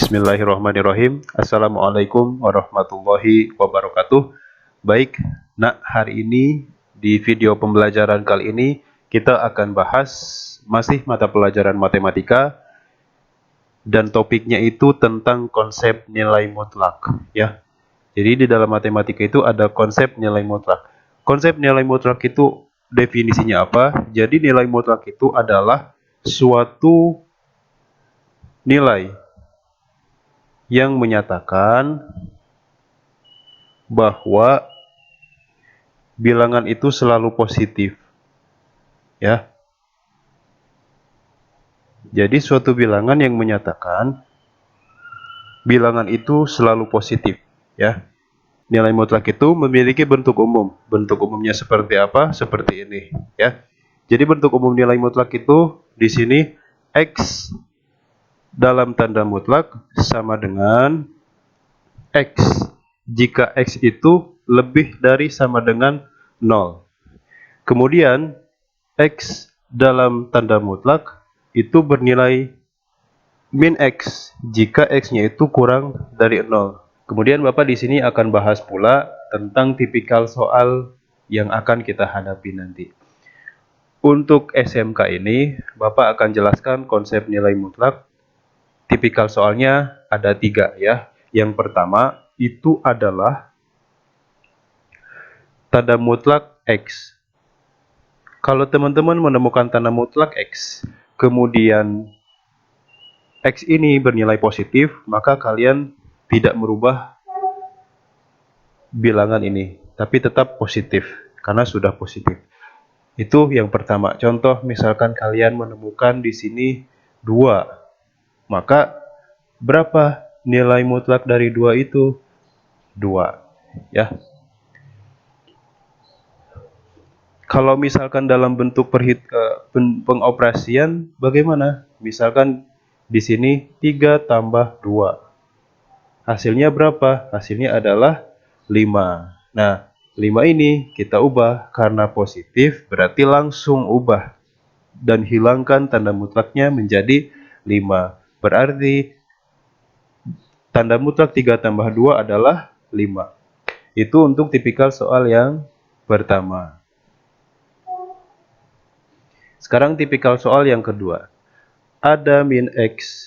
Bismillahirrahmanirrahim. Assalamualaikum warahmatullahi wabarakatuh. Baik, hari ini di video pembelajaran kali ini kita akan bahas masih mata pelajaran matematika dan topiknya itu tentang konsep nilai mutlak ya. Jadi di dalam matematika itu ada konsep nilai mutlak. Konsep nilai mutlak itu definisinya apa? Jadi nilai mutlak itu adalah suatu nilai yang menyatakan bahwa bilangan itu selalu positif ya. Jadi suatu bilangan yang menyatakan bilangan itu selalu positif ya. Nilai mutlak itu memiliki bentuk umum. Bentuk umumnya seperti apa? Seperti ini ya. Jadi bentuk umum nilai mutlak itu di sini X dalam tanda mutlak sama dengan X jika X itu lebih dari sama dengan 0. Kemudian X dalam tanda mutlak itu bernilai min X jika X-nya itu kurang dari 0. Kemudian Bapak di sini akan bahas pula tentang tipikal soal yang akan kita hadapi nanti. Untuk SMK ini, Bapak akan jelaskan konsep nilai mutlak. Tipikal soalnya ada 3 ya. Yang pertama itu adalah tanda mutlak X. Kalau teman-teman menemukan tanda mutlak X, kemudian X ini bernilai positif, maka kalian tidak merubah bilangan ini, tapi tetap positif, karena sudah positif. Itu yang pertama. Contoh, misalkan kalian menemukan di sini 2, maka berapa nilai mutlak dari 2 itu? 2, ya. Kalau misalkan dalam bentuk pengoperasian, bagaimana? Misalkan di sini 3 tambah 2. Hasilnya berapa? Hasilnya adalah 5. Nah, 5 ini kita ubah karena positif, berarti langsung ubah dan hilangkan tanda mutlaknya menjadi 5. Berarti tanda mutlak 3 tambah 2 adalah 5. Itu untuk tipikal soal yang pertama. Sekarang tipikal soal yang kedua. Ada min X.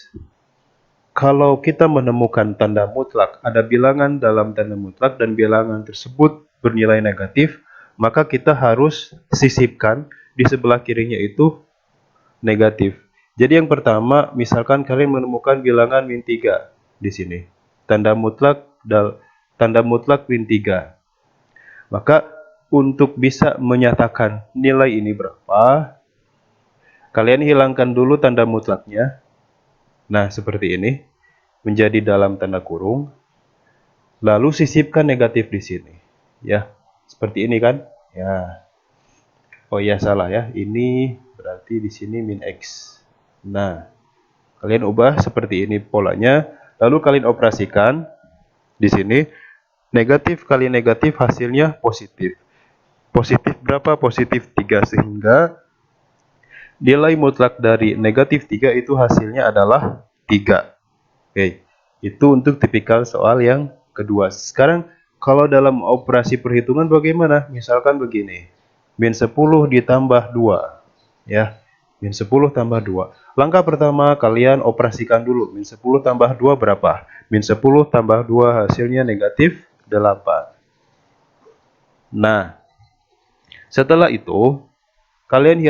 Kalau kita menemukan tanda mutlak, ada bilangan dalam tanda mutlak dan bilangan tersebut bernilai negatif, maka kita harus sisipkan di sebelah kirinya itu negatif. Jadi yang pertama, misalkan kalian menemukan bilangan min 3 di sini. Tanda mutlak min 3. Maka untuk bisa menyatakan nilai ini berapa, kalian hilangkan dulu tanda mutlaknya. Nah, seperti ini. Menjadi dalam tanda kurung. Lalu sisipkan negatif di sini. Ya, seperti ini kan? Ya. Oh iya, salah ya. Ini berarti di sini min X. Nah, kalian ubah seperti ini polanya. Lalu kalian operasikan di sini. Negatif kali negatif hasilnya positif. Positif berapa? Positif 3, sehingga nilai mutlak dari negatif 3 itu hasilnya adalah 3. Oke, itu untuk tipikal soal yang kedua. Sekarang kalau dalam operasi perhitungan bagaimana? Misalkan begini, min 10 ditambah 2. Ya, min 10 tambah 2. Langkah pertama kalian operasikan dulu. Min 10 tambah 2 berapa? Min 10 tambah 2 hasilnya negatif 8. Nah, setelah itu kalian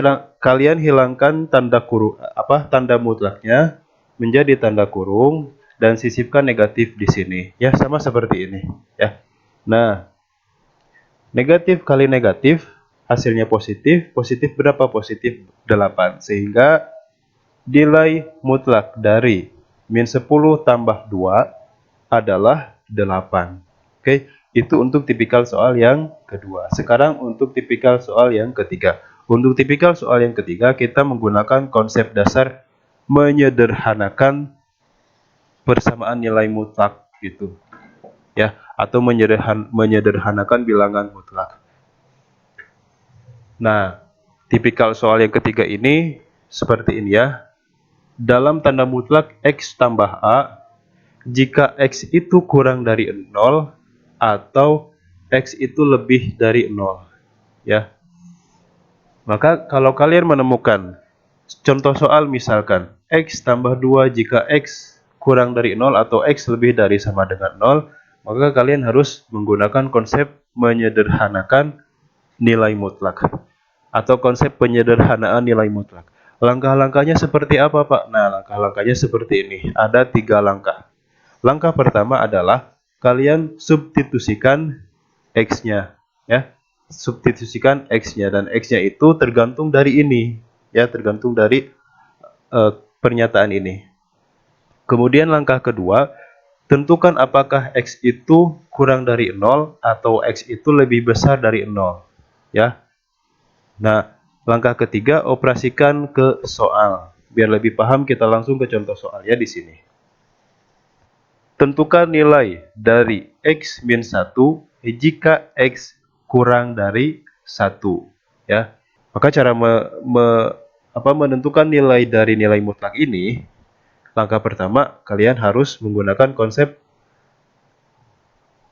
hilangkan tanda mutlaknya menjadi tanda kurung dan sisipkan negatif di sini. Ya, sama seperti ini, ya. Nah, negatif kali negatif hasilnya positif. Positif berapa? Positif 8. Sehingga nilai mutlak dari min 10 tambah 2 adalah 8. Oke, itu untuk tipikal soal yang kedua. Sekarang untuk tipikal soal yang ketiga. Untuk tipikal soal yang ketiga, kita menggunakan konsep dasar menyederhanakan persamaan nilai mutlak gitu. Ya, atau menyederhanakan bilangan mutlak. Nah, tipikal soal yang ketiga ini seperti ini ya. Dalam tanda mutlak X tambah A, jika X itu kurang dari 0 atau X itu lebih dari 0. Ya. Maka kalau kalian menemukan contoh soal misalkan X tambah 2 jika X kurang dari 0 atau X lebih dari sama dengan 0, maka kalian harus menggunakan konsep menyederhanakan nilai mutlak atau konsep penyederhanaan nilai mutlak. Langkah-langkahnya seperti apa, Pak? Nah, langkah-langkahnya seperti ini. Ada 3 langkah. Langkah pertama adalah kalian substitusikan X-nya, ya. Substitusikan X-nya, dan X-nya itu tergantung dari ini, ya, tergantung dari pernyataan ini. Kemudian langkah kedua, tentukan apakah X itu kurang dari 0 atau X itu lebih besar dari 0, ya. Nah, langkah ketiga, operasikan ke soal. Biar lebih paham, kita langsung ke contoh soal ya di sini. Tentukan nilai dari X min 1 jika X kurang dari 1. Ya. Maka cara menentukan nilai dari nilai mutlak ini, langkah pertama, kalian harus menggunakan konsep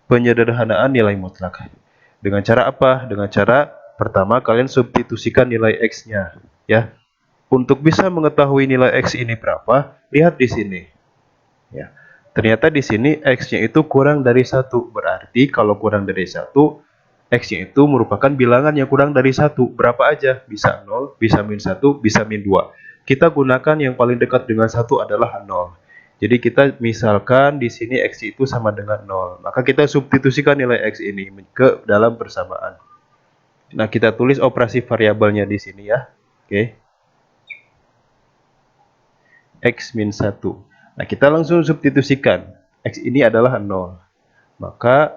penyederhanaan nilai mutlak. Dengan cara apa? Dengan cara pertama kalian substitusikan nilai X-nya, ya. Untuk bisa mengetahui nilai X ini berapa, lihat di sini. Ya. Ternyata di sini X-nya itu kurang dari 1. Berarti kalau kurang dari 1, X-nya itu merupakan bilangan yang kurang dari 1. Berapa aja? Bisa 0, bisa min 1, bisa min 2. Kita gunakan yang paling dekat dengan 1 adalah 0. Jadi kita misalkan di sini X itu sama dengan 0. Maka kita substitusikan nilai X ini ke dalam persamaan. Nah, kita tulis operasi variabelnya di sini ya. Oke. X min 1. Nah, kita langsung substitusikan. X ini adalah 0. Maka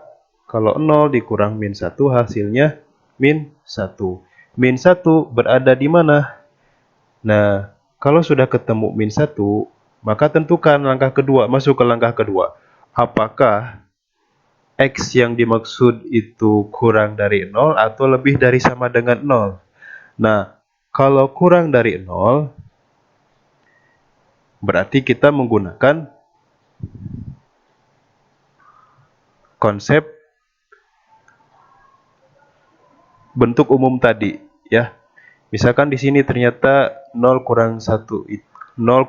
kalau 0 dikurang min 1 hasilnya min 1. Min 1 berada di mana? Nah, kalau sudah ketemu min 1, maka tentukan langkah kedua, masuk ke langkah kedua. Apakah X yang dimaksud itu kurang dari 0 atau lebih dari sama dengan 0? Nah, kalau kurang dari 0, berarti kita menggunakan konsep bentuk umum tadi, ya. Misalkan di sini ternyata 0 kurang 1, 0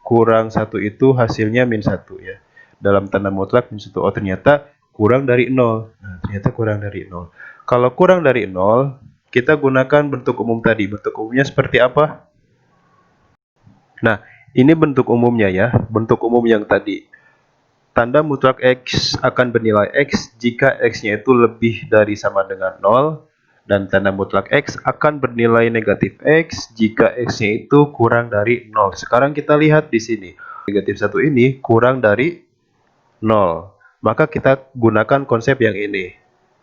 kurang 1 itu hasilnya min 1 ya. Dalam tanda mutlak min 1. Oh, ternyata kurang dari 0. Nah, ternyata kurang dari 0. Kalau kurang dari 0, kita gunakan bentuk umum tadi. Bentuk umumnya seperti apa? Nah, ini bentuk umumnya ya. Bentuk umum yang tadi. Tanda mutlak X akan bernilai X jika X-nya itu lebih dari sama dengan 0. Dan tanda mutlak X akan bernilai negatif X jika X-nya itu kurang dari 0. Sekarang kita lihat di sini. Negatif 1 ini kurang dari 0. Maka kita gunakan konsep yang ini.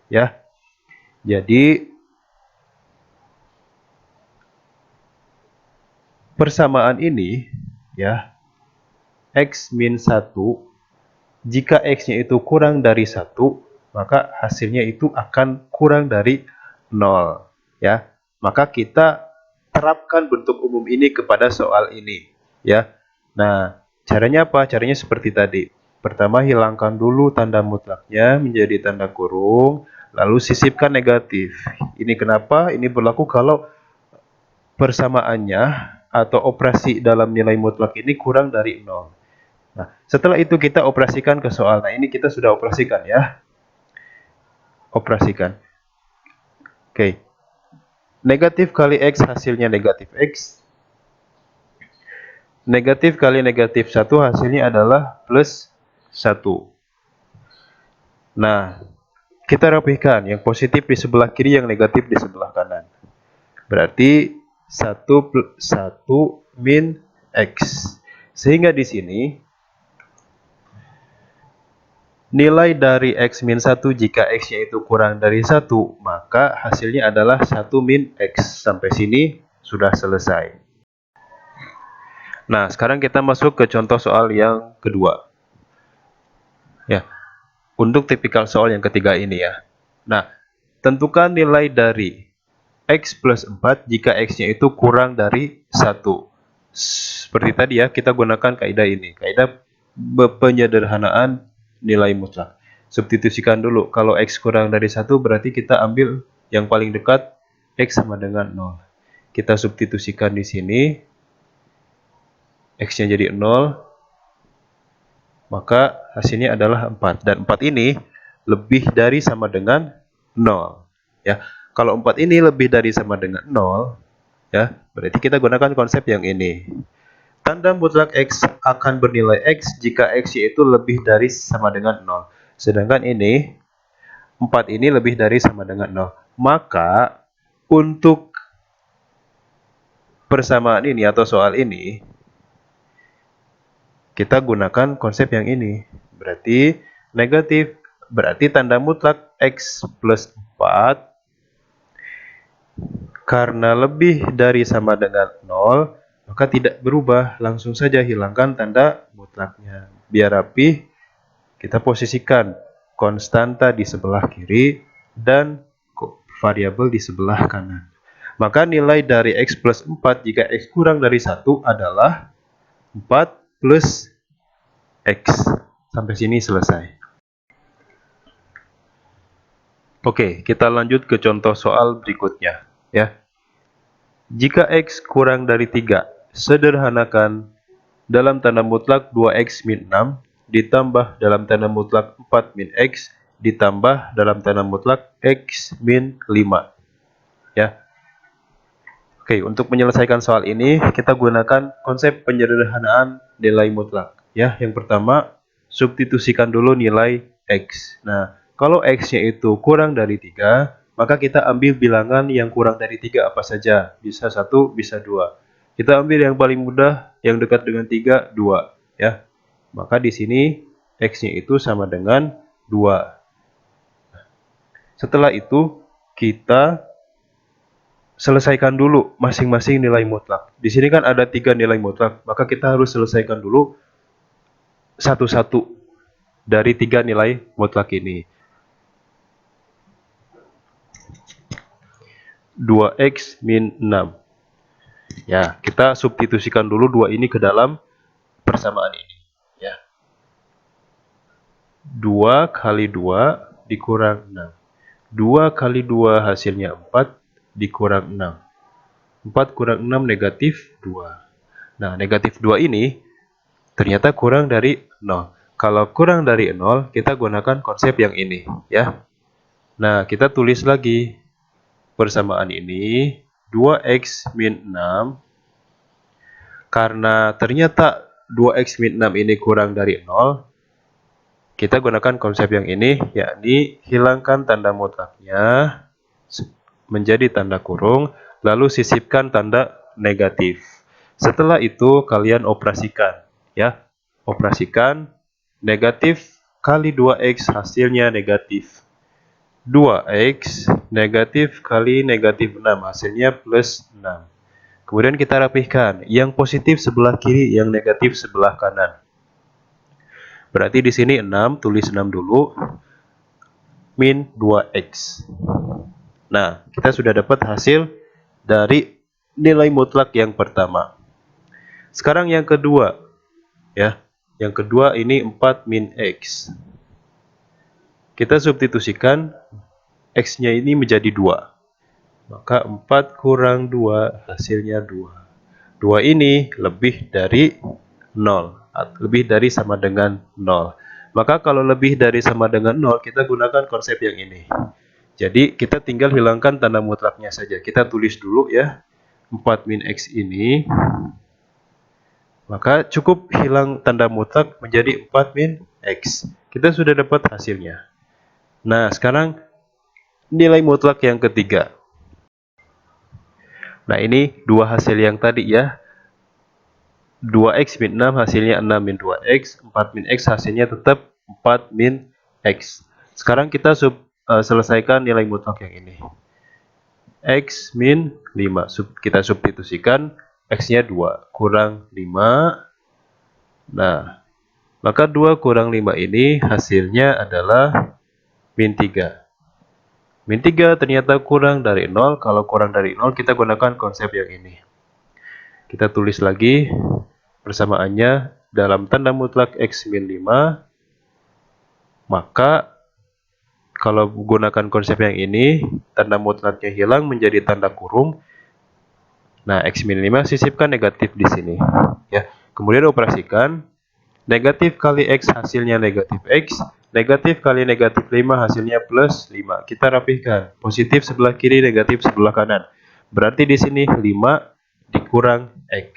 Ya. Jadi, persamaan ini, ya, X min 1, jika X-nya itu kurang dari 1, maka hasilnya itu akan kurang dari 0, ya. Maka kita terapkan bentuk umum ini kepada soal ini, ya. Nah, caranya apa? Caranya seperti tadi. Pertama, hilangkan dulu tanda mutlaknya menjadi tanda kurung, lalu sisipkan negatif. Ini kenapa? Ini berlaku kalau persamaannya atau operasi dalam nilai mutlak ini kurang dari 0. Nah, setelah itu kita operasikan ke soal. Nah, ini kita sudah operasikan ya. Operasikan. Oke. Negatif kali X hasilnya negatif X. Negatif kali negatif 1 hasilnya adalah plus 1. Nah, kita rapihkan. Yang positif di sebelah kiri, yang negatif di sebelah kanan. Berarti 1 min X. Sehingga di sini nilai dari X min 1 jika X-nya itu kurang dari 1, maka hasilnya adalah 1 min X. Sampai sini sudah selesai. Nah, sekarang kita masuk ke contoh soal yang kedua. Ya, untuk tipikal soal yang ketiga ini ya. Nah, tentukan nilai dari X plus 4 jika X-nya itu kurang dari 1. Seperti tadi ya, kita gunakan kaidah ini. Kaidah penyederhanaan nilai mutlak. Substitusikan dulu. Kalau X kurang dari 1 berarti kita ambil yang paling dekat, X sama dengan 0. Kita substitusikan di sini, X-nya jadi 0, maka hasilnya adalah 4. Dan 4 ini lebih dari sama dengan 0. Ya. Kalau 4 ini lebih dari sama dengan 0, ya, berarti kita gunakan konsep yang ini. Tanda mutlak X akan bernilai X jika X yaitu lebih dari sama dengan 0. Sedangkan ini, 4 ini lebih dari sama dengan 0. Maka, untuk persamaan ini atau soal ini, kita gunakan konsep yang ini. Berarti negatif, berarti tanda mutlak X plus 4 karena lebih dari sama dengan 0, maka tidak berubah. Langsung saja hilangkan tanda mutlaknya. Biar rapi, kita posisikan konstanta di sebelah kiri dan variabel di sebelah kanan. Maka nilai dari X plus 4 jika X kurang dari 1 adalah 4 plus X. Sampai sini selesai. Oke, kita lanjut ke contoh soal berikutnya. Ya. Jika X kurang dari 3, sederhanakan dalam tanda mutlak 2X min 6 ditambah dalam tanda mutlak 4 min X ditambah dalam tanda mutlak X min 5. Ya. Oke, untuk menyelesaikan soal ini, kita gunakan konsep penyederhanaan nilai mutlak. Ya, yang pertama, substitusikan dulu nilai X. Nah, kalau X-nya itu kurang dari 3, maka kita ambil bilangan yang kurang dari 3 apa saja. Bisa 1, bisa 2. Kita ambil yang paling mudah, yang dekat dengan 3, 2. Ya. Maka di sini X-nya itu sama dengan 2. Setelah itu, kita selesaikan dulu masing-masing nilai mutlak. Di sini kan ada 3 nilai mutlak, maka kita harus selesaikan dulu satu-satu dari 3 nilai mutlak ini. 2X min 6. Ya, kita substitusikan dulu 2 ini ke dalam persamaan ini. Ya. 2 kali 2 dikurang 6. 2 kali 2 hasilnya 4 dikurang 6. 4 kurang 6 negatif 2. Nah, negatif 2 ini ternyata kurang dari 0. Kalau kurang dari 0, kita gunakan konsep yang ini. Ya. Nah, kita tulis lagi persamaan ini, 2X min 6, karena ternyata 2X min 6 ini kurang dari 0, kita gunakan konsep yang ini, yakni hilangkan tanda mutlaknya menjadi tanda kurung, lalu sisipkan tanda negatif. Setelah itu kalian operasikan, ya. Operasikan negatif kali 2X hasilnya negatif. 2X negatif kali negatif 6 hasilnya plus 6. Kemudian kita rapihkan, yang positif sebelah kiri, yang negatif sebelah kanan. Berarti di sini 6, tulis 6 dulu, min 2X. Nah, kita sudah dapat hasil dari nilai mutlak yang pertama. Sekarang yang kedua, ya. Yang kedua ini 4 min X. Kita substitusikan X-nya ini menjadi 2. Maka 4 kurang 2 hasilnya 2. 2 ini lebih dari 0. Lebih dari sama dengan 0. Maka kalau lebih dari sama dengan 0, kita gunakan konsep yang ini. Jadi kita tinggal hilangkan tanda mutlaknya saja. Kita tulis dulu ya, 4 min X ini. Maka cukup hilang tanda mutlak menjadi 4 min X. Kita sudah dapat hasilnya. Nah, sekarang nilai mutlak yang ketiga. Nah, ini dua hasil yang tadi ya. 2X min 6 hasilnya 6 min 2X. 4 min X hasilnya tetap 4 min X. Sekarang kita selesaikan nilai mutlak yang ini. X min 5. Kita substitusikan. X-nya 2. Kurang 5. Nah, maka 2 kurang 5 ini hasilnya adalah min 3. Min 3 ternyata kurang dari 0. Kalau kurang dari 0, kita gunakan konsep yang ini. Kita tulis lagi persamaannya, dalam tanda mutlak X min 5, maka kalau menggunakan konsep yang ini, tanda mutlaknya hilang menjadi tanda kurung. Nah, X min 5 sisipkan negatif di sini. Ya, kemudian operasikan. Negatif kali X hasilnya negatif X. Negatif kali negatif 5 hasilnya plus 5. Kita rapihkan. Positif sebelah kiri, negatif sebelah kanan. Berarti di sini 5 dikurang X.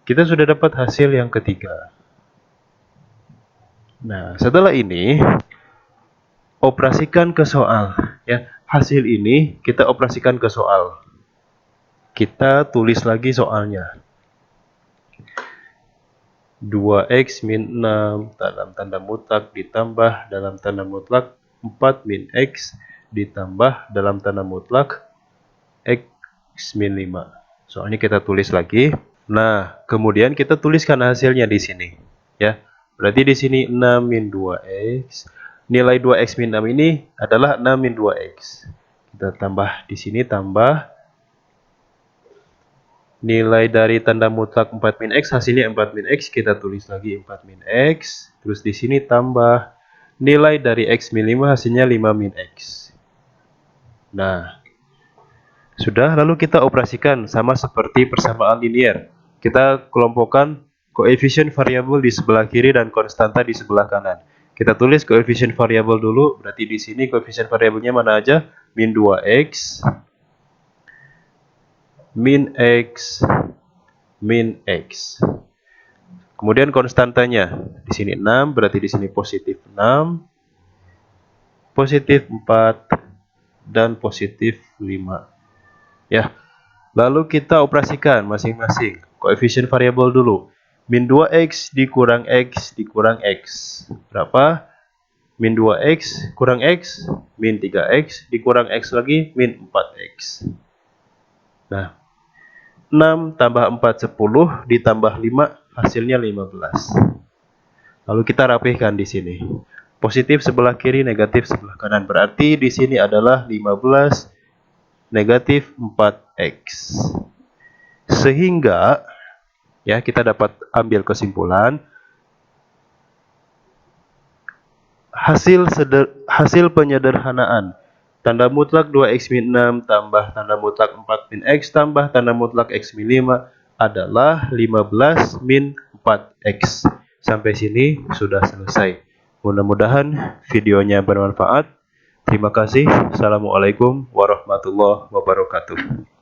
Kita sudah dapat hasil yang ketiga. Nah, setelah ini operasikan ke soal. Ya, hasil ini kita operasikan ke soal. Kita tulis lagi soalnya. 2x min 6 dalam tanda mutlak ditambah dalam tanda mutlak 4 min x ditambah dalam tanda mutlak x min 5. Soalnya kita tulis lagi. Nah, kemudian kita tuliskan hasilnya di sini. Ya, berarti di sini 6 min 2x. Nilai 2x min 6 ini adalah 6 min 2x. Kita tambah di sini, tambah nilai dari tanda mutlak 4 min x hasilnya 4 min x, kita tulis lagi 4 min x. Terus di sini tambah nilai dari x min 5 hasilnya 5 min x. Nah, sudah, lalu kita operasikan sama seperti persamaan linier. Kita kelompokkan koefisien variabel di sebelah kiri dan konstanta di sebelah kanan. Kita tulis koefisien variabel dulu, berarti di sini koefisien variabelnya mana aja? Min 2x, min x, min x. Kemudian konstantanya di sini 6, berarti di sini positif 6, positif 4, dan positif 5. Ya, lalu kita operasikan masing-masing koefisien variabel dulu. Min 2x dikurang x dikurang x. Berapa? Min 2x kurang x, min 3x dikurang x lagi, min 4x. Nah, 6 tambah 4, 10, ditambah 5, hasilnya 15. Lalu kita rapihkan di sini. Positif sebelah kiri, negatif sebelah kanan. Berarti di sini adalah 15 negatif 4x. Sehingga ya kita dapat ambil kesimpulan hasil penyederhanaan tanda mutlak 2x min 6 tambah tanda mutlak 4 min x tambah tanda mutlak x min 5 adalah 15 min 4x. Sampai sini sudah selesai. Mudah-mudahan videonya bermanfaat. Terima kasih. Assalamualaikum warahmatullahi wabarakatuh.